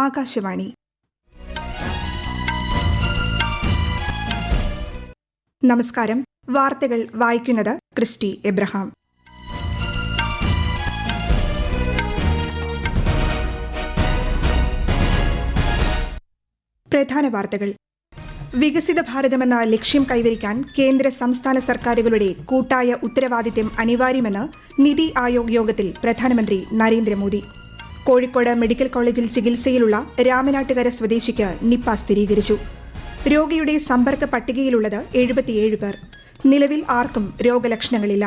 ആകാശവാണി. നമസ്കാരം. വാർത്തകൾ വായിക്കുന്നത് ക്രിസ്റ്റി എബ്രഹാം. പ്രധാന വാർത്തകൾ. വികസിത ഭാരതമെന്ന ലക്ഷ്യം കൈവരിക്കാൻ കേന്ദ്ര സംസ്ഥാന സർക്കാരുകളുടെ കൂട്ടായ ഉത്തരവാദിത്തം അനിവാര്യമെന്ന് നിതി ആയോഗ് യോഗത്തിൽ പ്രധാനമന്ത്രി നരേന്ദ്രമോദി. കോഴിക്കോട് മെഡിക്കൽ കോളേജിൽ ചികിത്സയിലുള്ള രാമനാട്ടുകര സ്വദേശിക്ക് നിപ്പ സ്ഥിരീകരിച്ചു. രോഗിയുടെ സമ്പർക്ക പട്ടികയിലുള്ളത് 77 പേർ. നിലവിൽ ആർക്കും രോഗലക്ഷണങ്ങളില്ല.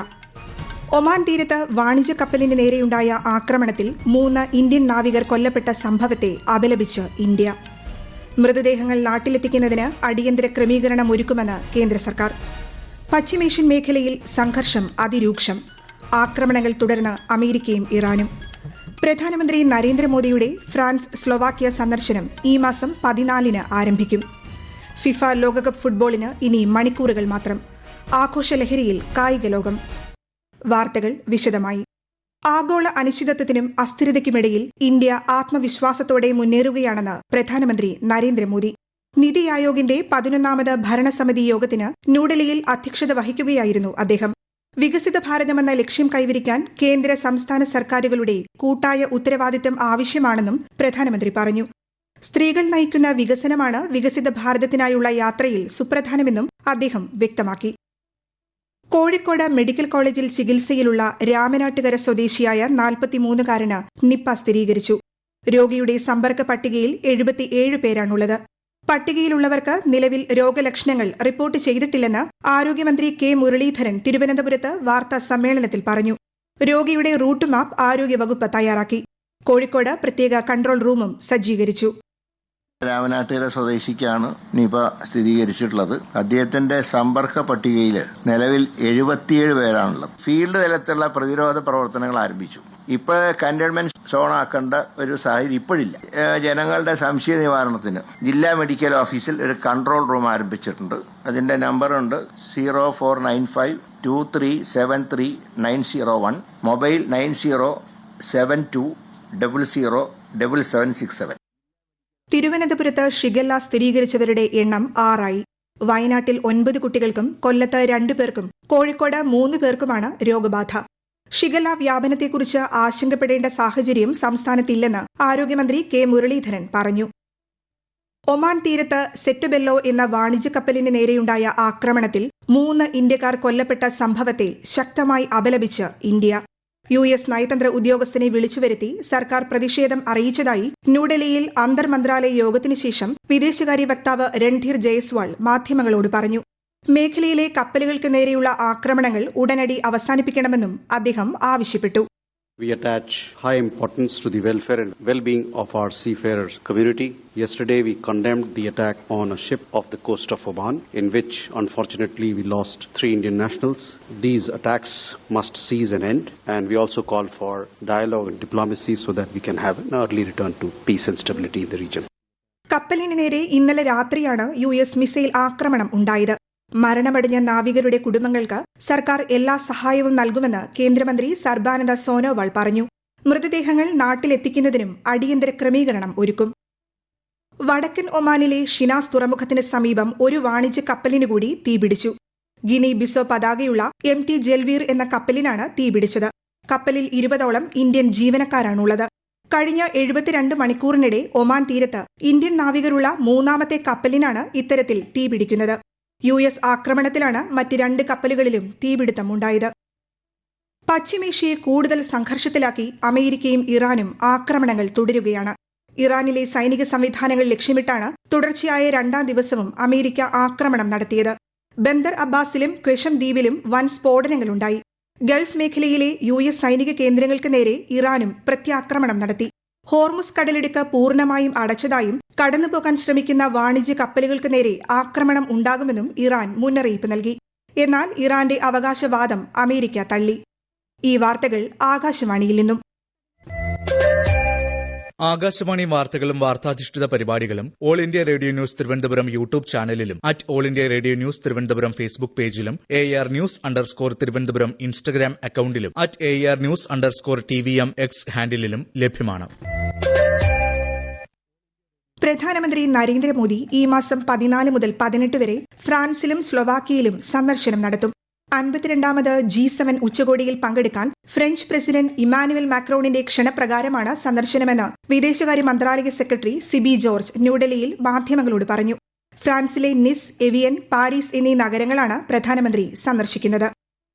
ഒമാൻ തീരത്ത് വാണിജ്യ കപ്പലിന് നേരെയുണ്ടായ ആക്രമണത്തിൽ 3 ഇന്ത്യൻ നാവികർ കൊല്ലപ്പെട്ട സംഭവത്തെ അപലപിച്ച് ഇന്ത്യ. മൃതദേഹങ്ങൾ നാട്ടിലെത്തിക്കുന്നതിന് അടിയന്തര ക്രമീകരണം ഒരുക്കുമെന്ന് കേന്ദ്ര സർക്കാർ. പശ്ചിമേഷ്യൻ മേഖലയിൽ സംഘർഷം അതിരൂക്ഷം. ആക്രമണങ്ങൾ തുടർന്ന് അമേരിക്കയും ഇറാനും. പ്രധാനമന്ത്രി നരേന്ദ്രമോദിയുടെ ഫ്രാൻസ് സ്ലൊവാക്യ സന്ദർശനം ഈ മാസം 14-ന് ആരംഭിക്കും. ഫിഫ ലോകകപ്പ് ഫുട്ബോളിന് ഇനി മണിക്കൂറുകൾ മാത്രം. ആഘോഷലഹരിയിൽ കായിക ലോകം. വാർത്തകൾ വിശദമായി. ആഗോള അനിശ്ചിതത്വത്തിനും അസ്ഥിരതയ്ക്കുമിടയിൽ ഇന്ത്യ ആത്മവിശ്വാസത്തോടെ മുന്നേറുകയാണെന്ന് പ്രധാനമന്ത്രി നരേന്ദ്രമോദി. നിതി ആയോഗിന്റെ 11ാമത് ഭരണസമിതി യോഗത്തിന് ന്യൂഡൽഹിയിൽ അധ്യക്ഷത വഹിക്കുകയായിരുന്നു അദ്ദേഹം. വികസിത ഭാരതമെന്ന ലക്ഷ്യം കൈവരിക്കാൻ കേന്ദ്ര സംസ്ഥാന സർക്കാരുകളുടെ കൂട്ടായ ഉത്തരവാദിത്തം ആവശ്യമാണെന്നും പ്രധാനമന്ത്രി പറഞ്ഞു. സ്ത്രീകൾ നയിക്കുന്ന വികസനമാണ് വികസിത ഭാരതത്തിനായുള്ള യാത്രയിൽ സുപ്രധാനമെന്നും അദ്ദേഹം വ്യക്തമാക്കി. കോഴിക്കോട് മെഡിക്കൽ കോളേജിൽ ചികിത്സയിലുള്ള രാമനാട്ടുകര സ്വദേശിയായ 43-കാരന് നിപ്പ സ്ഥിരീകരിച്ചു. രോഗിയുടെ സമ്പർക്ക പട്ടികയിൽ 77 പേരാണുള്ളത്. പട്ടികയിലുള്ളവർക്ക് നിലവിൽ രോഗലക്ഷണങ്ങൾ റിപ്പോർട്ട് ചെയ്തിട്ടില്ലെന്ന് ആരോഗ്യമന്ത്രി കെ മുരളീധരൻ തിരുവനന്തപുരത്ത് വാർത്താ സമ്മേളനത്തിൽ പറഞ്ഞു. രോഗിയുടെ റൂട്ട് മാപ്പ് ആരോഗ്യവകുപ്പ് തയ്യാറാക്കി. കോഴിക്കോട് പ്രത്യേക കൺട്രോൾ റൂമും സജ്ജീകരിച്ചു. രാമനാട്ടുകര സ്വദേശിക്കാണ് നിപ സ്ഥിരീകരിച്ചിട്ടുള്ളത്. അദ്ദേഹത്തിന്റെ സമ്പർക്ക പട്ടികയിൽ നിലവിൽ 77 പേരാണുള്ളത്. ഫീൽഡ് തലത്തിലുള്ള പ്രതിരോധ പ്രവർത്തനങ്ങൾ ആരംഭിച്ചു. ഇപ്പോൾ കണ്ടെയ്ൻമെന്റ് സോൺ ആക്കേണ്ട ഒരു സാഹചര്യം ഇപ്പോഴില്ല. ജനങ്ങളുടെ സംശയ നിവാരണത്തിന് ജില്ലാ മെഡിക്കൽ ഓഫീസിൽ ഒരു കൺട്രോൾ റൂം ആരംഭിച്ചിട്ടുണ്ട്. അതിന്റെ നമ്പറുണ്ട് 049523739001, മൊബൈൽ 9072007767. തിരുവനന്തപുരത്ത് ഷിഗല്ല സ്ഥിരീകരിച്ചവരുടെ എണ്ണം 6 ആയി. വയനാട്ടിൽ 9 കുട്ടികൾക്കും കൊല്ലത്ത് 2 പേർക്കും കോഴിക്കോട് 3 പേർക്കുമാണ് രോഗബാധ. ഷിഗല്ല വ്യാപനത്തെക്കുറിച്ച് ആശങ്കപ്പെടേണ്ട സാഹചര്യം സംസ്ഥാനത്തില്ലെന്ന് ആരോഗ്യമന്ത്രി കെ മുരളീധരൻ പറഞ്ഞു. ഒമാൻ തീരത്ത് സെറ്റുബെല്ലോ എന്ന വാണിജ്യ കപ്പലിന് നേരെയുണ്ടായ ആക്രമണത്തിൽ 3 ഇന്ത്യക്കാർ കൊല്ലപ്പെട്ട സംഭവത്തെ ശക്തമായി അപലപിച്ച് ഇന്ത്യ. US നയതന്ത്ര ഉദ്യോഗസ്ഥനെ വിളിച്ചുവരുത്തി സർക്കാർ പ്രതിഷേധം അറിയിച്ചതായി ന്യൂഡൽഹിയിൽ അന്തർമന്ത്രാലയ യോഗത്തിനു ശേഷം വിദേശകാര്യ വക്താവ് രൺധീർ ജയ്സ്വാൾ മാധ്യമങ്ങളോട് പറഞ്ഞു. മേഖലയിലെ കപ്പലുകൾക്ക് നേരെയുള്ള ആക്രമണങ്ങൾ ഉടനടി അവസാനിപ്പിക്കണമെന്നും അദ്ദേഹം ആവശ്യപ്പെട്ടു. We attach high importance to the welfare and well-being of our seafarers community. Yesterday we condemned the attack on a ship off the coast of Oman, in which unfortunately we lost 3 Indian nationals. These attacks must cease and end, and we also call for dialogue and diplomacy so that we can have an early return to peace and stability in the region. കപ്പലിന് നേരെ ഇന്നലെ രാത്രിയാണ് US missile ആക്രമണം ഉണ്ടായത്. മരണമടഞ്ഞ നാവികരുടെ കുടുംബങ്ങൾക്ക് സർക്കാർ എല്ലാ സഹായവും നൽകുമെന്ന് കേന്ദ്രമന്ത്രി സർബാനന്ദ സോനോവാൾ പറഞ്ഞു. മൃതദേഹങ്ങൾ നാട്ടിലെത്തിക്കുന്നതിനും അടിയന്തര ക്രമീകരണം ഒരുക്കും. വടക്കൻ ഒമാനിലെ ഷിനാസ് തുറമുഖത്തിന് സമീപം ഒരു വാണിജ്യ കപ്പലിന് കൂടി തീപിടിച്ചു. ഗിനി ബിസോ പതാകയുള്ള MT ജൽവീർ എന്ന കപ്പലിനാണ് തീപിടിച്ചത്. കപ്പലിൽ 20ഓളം ഇന്ത്യൻ ജീവനക്കാരാണുള്ളത്. കഴിഞ്ഞ 72 മണിക്കൂറിനിടെ ഒമാൻ തീരത്ത് ഇന്ത്യൻ നാവികരുള്ള 3ാമത്തെ കപ്പലിനാണ് ഇത്തരത്തിൽ തീപിടിക്കുന്നത്. US ആക്രമണത്തിലാണ് മറ്റ് 2 കപ്പലുകളിലും തീപിടുത്തമുണ്ടായത്. പശ്ചിമേഷ്യയെ കൂടുതൽ സംഘർഷത്തിലാക്കി അമേരിക്കയും ഇറാനും ആക്രമണങ്ങൾ തുടരുകയാണ്. ഇറാനിലെ സൈനിക സംവിധാനങ്ങൾ ലക്ഷ്യമിട്ടാണ് തുടർച്ചയായ 2ാം ദിവസവും അമേരിക്ക ആക്രമണം നടത്തിയത്. ബന്ദർ അബ്ബാസിലും ക്വശം ദ്വീപിലും വൻ സ്ഫോടനങ്ങളുണ്ടായി. ഗൾഫ് മേഖലയിലെ US സൈനിക കേന്ദ്രങ്ങൾക്ക് നേരെ ഇറാനും പ്രത്യാക്രമണം നടത്തി. ഹോർമുസ് കടലിടുക്ക് പൂർണ്ണമായും അടച്ചതായും കടന്നുപോകാൻ ശ്രമിക്കുന്ന വാണിജ്യ കപ്പലുകൾക്ക് നേരെ ആക്രമണം ഉണ്ടാകുമെന്നും ഇറാൻ മുന്നറിയിപ്പ് നൽകി. എന്നാൽ ഇറാന്റെ അവകാശവാദം അമേരിക്ക തള്ളി. ഈ വാർത്തകൾ ആകാശവാണിയിൽ നിന്നും. ആകാശവാണി വാർത്തകളും വാർത്താധിഷ്ഠിത പരിപാടികളും all India radio news Thiruvananthapuram YouTube ചാനലിലും all India radio news Thiruvananthapuram Facebook പേജിലും AR News_ തിരുവനന്തപുരം ഇൻസ്റ്റഗ്രാം അക്കൌണ്ടിലും AR News_TVM X ഹാൻഡിലും ലഭ്യമാണ്. പ്രധാനമന്ത്രി നരേന്ദ്രമോദി ഈ മാസം 14 മുതൽ 18 വരെ ഫ്രാൻസിലും സ്ലൊവാക്യയിലും സന്ദർശനം നടത്തും. 52ാമത് G7 ഉച്ചകോടിയിൽ പങ്കെടുക്കാൻ ഫ്രഞ്ച് പ്രസിഡന്റ് ഇമാനുവൽ മാക്രോണിന്റെ ക്ഷണപ്രകാരമാണ് സന്ദർശനമെന്ന് വിദേശകാര്യ മന്ത്രാലയ സെക്രട്ടറി സിബി ജോർജ് ന്യൂഡൽഹിയിൽ മാധ്യമങ്ങളോട് പറഞ്ഞു. ഫ്രാൻസിലെ നിസ്, എവിയൻ, പാരീസ് എന്നീ നഗരങ്ങളാണ് പ്രധാനമന്ത്രി സന്ദർശിക്കുന്നത്.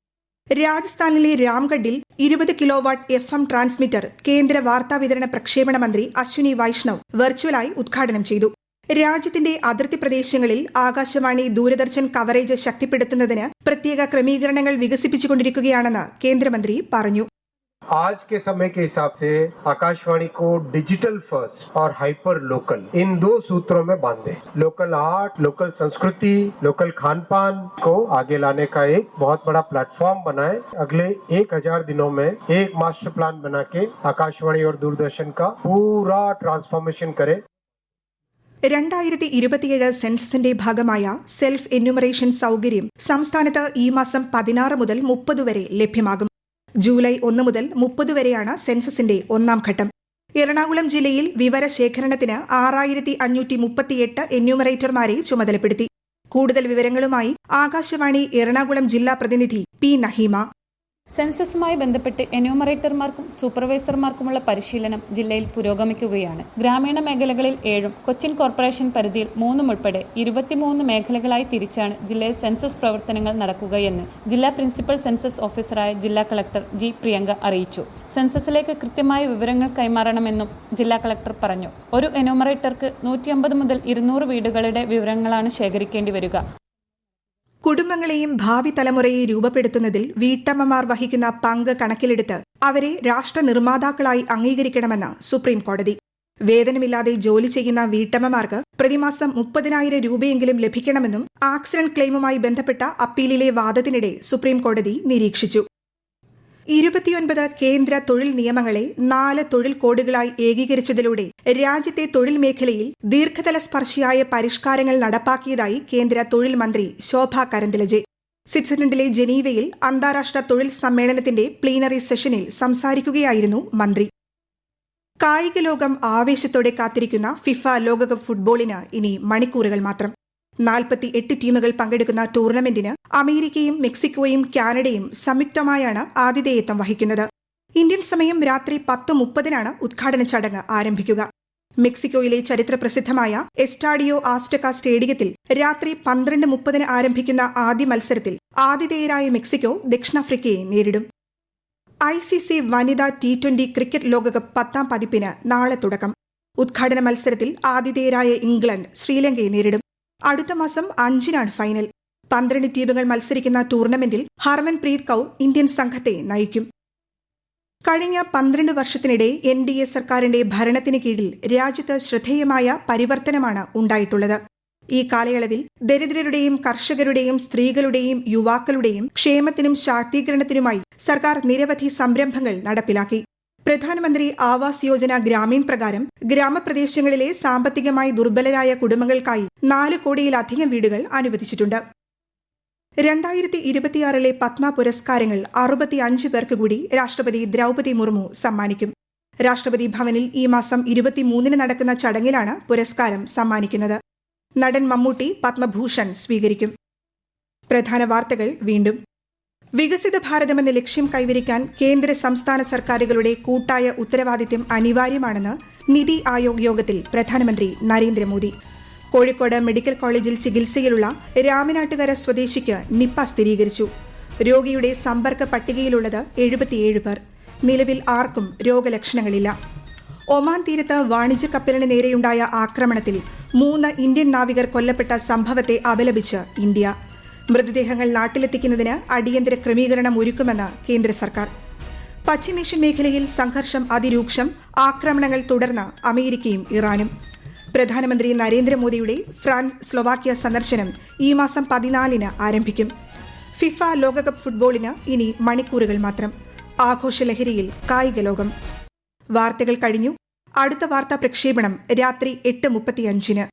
രാജസ്ഥാനിലെ രാംഗഡിൽ 20 കിലോവാട്ട് FM ട്രാൻസ്മിറ്റർ കേന്ദ്ര വാർത്താവിതരണ പ്രക്ഷേപണ മന്ത്രി അശ്വിനി വൈഷ്ണവ് വെർച്വലായി ഉദ്ഘാടനം ചെയ്തു. രാജ്യത്തിന്റെ അതിർത്തി പ്രദേശങ്ങളിൽ ആകാശവാണി, ദൂരദർശൻ കവറേജ് ശക്തിപ്പെടുത്തുന്നതിന് പ്രത്യേക ക്രമീകരണങ്ങൾ വികസിപ്പിച്ചുകൊണ്ടിരിക്കുകയാണെന്ന് കേന്ദ്രമന്ത്രി പറഞ്ഞു. आज के समय के हिसाब से आकाशवाणी को डिजिटल फर्स्ट और हाइपर लोकल इन दो सूत्रों में बांधे. लोकल आर्ट, लोकल संस्कृति, लोकल खान पान को आगे लाने का एक बहुत बड़ा प्लेटफॉर्म बनाए. अगले 1000 दिनों में एक मास्टर प्लान बना के आकाशवाणी और दूरदर्शन का पूरा ट्रांसफॉर्मेशन करे. 2027 സെൻസസിന്റെ ഭാഗമായ സെൽഫ് എന്യൂമറേഷൻ സൌകര്യം സംസ്ഥാനത്ത് ഈ മാസം 16 മുതൽ 30 വരെ ലഭ്യമാകും. ജൂലൈ 1 മുതൽ 30 വരെയാണ് സെൻസസിന്റെ ഒന്നാം ഘട്ടം. എറണാകുളം ജില്ലയിൽ വിവരശേഖരണത്തിന് 6538 എന്യൂമറേറ്റർമാരെ ചുമതലപ്പെടുത്തി. കൂടുതൽ വിവരങ്ങളുമായി ആകാശവാണി എറണാകുളം ജില്ലാ പ്രതിനിധി പി നഹീമ. സെൻസസുമായി ബന്ധപ്പെട്ട് എന്യൂമറേറ്റർമാർക്കും സൂപ്പർവൈസർമാർക്കുമുള്ള പരിശീലനം ജില്ലയിൽ പുരോഗമിക്കുകയാണ്. ഗ്രാമീണ മേഖലകളിൽ 7ഉം കൊച്ചിൻ കോർപ്പറേഷൻ പരിധിയിൽ 3ഉം ഉൾപ്പെടെ 23 മേഖലകളായി തിരിച്ചാണ് ജില്ലയിൽ സെൻസസ് പ്രവർത്തനങ്ങൾ നടക്കുകയെന്ന് ജില്ലാ പ്രിൻസിപ്പൽ സെൻസസ് ഓഫീസറായ ജില്ലാ കളക്ടർ ജി പ്രിയങ്ക അറിയിച്ചു. സെൻസസിലേക്ക് കൃത്യമായ വിവരങ്ങൾ കൈമാറണമെന്നും ജില്ലാ കളക്ടർ പറഞ്ഞു. ഒരു എന്യൂമറേറ്റർക്ക് 150 മുതൽ 200 വീടുകളുടെ വിവരങ്ങളാണ് ശേഖരിക്കേണ്ടി വരിക. കുടുംബങ്ങളെയും ഭാവി തലമുറയെ രൂപപ്പെടുത്തുന്നതിൽ വീട്ടമ്മമാർ വഹിക്കുന്ന പങ്ക് കണക്കിലെടുത്ത് അവരെ രാഷ്ട്ര നിർമ്മാതാക്കളായി അംഗീകരിക്കണമെന്ന് സുപ്രീം കോടതി. വേതനമില്ലാതെ ജോലി ചെയ്യുന്ന വീട്ടമ്മമാർക്ക് പ്രതിമാസം 30,000 രൂപയെങ്കിലും ലഭിക്കണമെന്നും ആക്സിഡന്റ് ക്ലെയിമുമായി ബന്ധപ്പെട്ട അപ്പീലിലെ വാദത്തിനിടെ സുപ്രീം കോടതി നിരീക്ഷിച്ചു. 29 കേന്ദ്ര തൊഴിൽ നിയമങ്ങളെ 4 തൊഴിൽ കോഡുകളായി ഏകീകരിച്ചതിലൂടെ രാജ്യത്തെ തൊഴിൽ മേഖലയിൽ ദീർഘതല സ്പർശിയായ പരിഷ്കാരങ്ങൾ നടപ്പാക്കിയതായി കേന്ദ്ര തൊഴിൽ മന്ത്രി ശോഭ കരന്ദലജെ. സ്വിറ്റ്സർലൻഡിലെ ജനീവയിൽ അന്താരാഷ്ട്ര തൊഴിൽ സമ്മേളനത്തിന്റെ പ്ലീനറി സെഷനിൽ സംസാരിക്കുകയായിരുന്നു മന്ത്രി. കായിക ലോകം ആവേശത്തോടെ കാത്തിരിക്കുന്ന ഫിഫ ലോകകപ്പ് ഫുട്ബോളിന് ഇനി മണിക്കൂറുകൾ മാത്രം. 48 ടീമുകൾ പങ്കെടുക്കുന്ന ടൂർണമെന്റിന് അമേരിക്കയും മെക്സിക്കോയും കാനഡയും സംയുക്തമായാണ് ആതിഥേയത്വം വഹിക്കുന്നത്. ഇന്ത്യൻ സമയം രാത്രി 10:30-നാണ് ഉദ്ഘാടന ചടങ്ങ് ആരംഭിക്കുക. മെക്സിക്കോയിലെ ചരിത്രപ്രസിദ്ധമായ എസ്റ്റാഡിയോ ആസ്റ്റക സ്റ്റേഡിയത്തിൽ രാത്രി 12:30-ന് ആരംഭിക്കുന്ന ആദ്യ മത്സരത്തിൽ ആതിഥേയരായ മെക്സിക്കോ ദക്ഷിണാഫ്രിക്കയെ നേരിടും. ICC വനിതാ T20 ക്രിക്കറ്റ് ലോകകപ്പ് 10ാം പതിപ്പിന് നാളെ തുടക്കം. ഉദ്ഘാടന മത്സരത്തിൽ ആതിഥേയരായ ഇംഗ്ലണ്ട് ശ്രീലങ്കയെ നേരിടും. അടുത്ത മാസം 5-നാണ് ഫൈനൽ. 12 ടീമുകൾ മത്സരിക്കുന്ന ടൂർണമെന്റിൽ ഹർമൻപ്രീത് കൌർ ഇന്ത്യൻ സംഘത്തെ നയിക്കും. കഴിഞ്ഞ 12 വർഷത്തിനിടെ NDA സർക്കാരിന്റെ ഭരണത്തിന് കീഴിൽ രാജ്യത്ത് ശ്രദ്ധേയമായ പരിവർത്തനമാണ് ഉണ്ടായിട്ടുള്ളത്. ഈ കാലയളവിൽ ദരിദ്രരുടെയും കർഷകരുടെയും സ്ത്രീകളുടെയും യുവാക്കളുടെയും ക്ഷേമത്തിനും ശാക്തീകരണത്തിനുമായി സർക്കാർ നിരവധി സംരംഭങ്ങൾ നടപ്പിലാക്കി. പ്രധാനമന്ത്രി ആവാസ് യോജന ഗ്രാമീൺ പ്രകാരം ഗ്രാമപ്രദേശങ്ങളിലെ സാമ്പത്തികമായി ദുർബലരായ കുടുംബങ്ങൾക്കായി 4 കോടിയിലധികം വീടുകൾ അനുവദിച്ചിട്ടുണ്ട്. 2026 പത്മ പുരസ്കാരങ്ങൾ 65 പേർക്ക് കൂടി രാഷ്ട്രപതി ദ്രൗപദി മുർമു സമ്മാനിക്കും. രാഷ്ട്രപതി ഭവനിൽ ഈ മാസം 23-ന് നടക്കുന്ന ചടങ്ങിലാണ് പുരസ്കാരം സമ്മാനിക്കുന്നത്. നടൻ മമ്മൂട്ടി പത്മഭൂഷൺ സ്വീകരിക്കും. പ്രധാന വാർത്തകൾ വീണ്ടും. വികസിത ഭാരതമെന്ന ലക്ഷ്യം കൈവരിക്കാൻ കേന്ദ്ര സംസ്ഥാന സർക്കാരുകളുടെ കൂട്ടായ ഉത്തരവാദിത്തം അനിവാര്യമാണെന്ന് നിതി ആയോഗ് യോഗത്തിൽ പ്രധാനമന്ത്രി നരേന്ദ്രമോദി. കോഴിക്കോട് മെഡിക്കൽ കോളേജിൽ ചികിത്സയിലുള്ള രാമനാട്ടുകര സ്വദേശിക്ക് നിപ്പ സ്ഥിരീകരിച്ചു. രോഗിയുടെ സമ്പർക്ക പട്ടികയിലുള്ളത് 77 പേർ. നിലവിൽ ആർക്കും രോഗലക്ഷണങ്ങളില്ല. ഒമാൻ തീരത്ത് വാണിജ്യ കപ്പലിന് നേരെയുണ്ടായ ആക്രമണത്തിൽ 3 ഇന്ത്യൻ നാവികർ കൊല്ലപ്പെട്ട സംഭവത്തെ അപലപിച്ച് ഇന്ത്യ. മൃതദേഹങ്ങൾ നാട്ടിലെത്തിക്കുന്നതിന് അടിയന്തര ക്രമീകരണം ഒരുക്കുമെന്ന് കേന്ദ്ര സർക്കാർ. പശ്ചിമേഷ്യൻ മേഖലയിൽ സംഘർഷം അതിരൂക്ഷം, ആക്രമണങ്ങൾ തുടർന്ന് അമേരിക്കയും ഇറാനും. പ്രധാനമന്ത്രി നരേന്ദ്രമോദിയുടെ ഫ്രാൻസ് സ്ലൊവാക്യ സന്ദർശനം ഈ മാസം 14-ന് ആരംഭിക്കും. ഫിഫ ലോകകപ്പ് ഫുട്ബോളിന് ഇനി മണിക്കൂറുകൾ മാത്രം. ആഘോഷലഹരിയിൽ കായിക ലോകം. വാർത്തകൾ കഴിഞ്ഞു. അടുത്ത വാർത്താ പ്രക്ഷേപണം രാത്രി 8:35-ന്.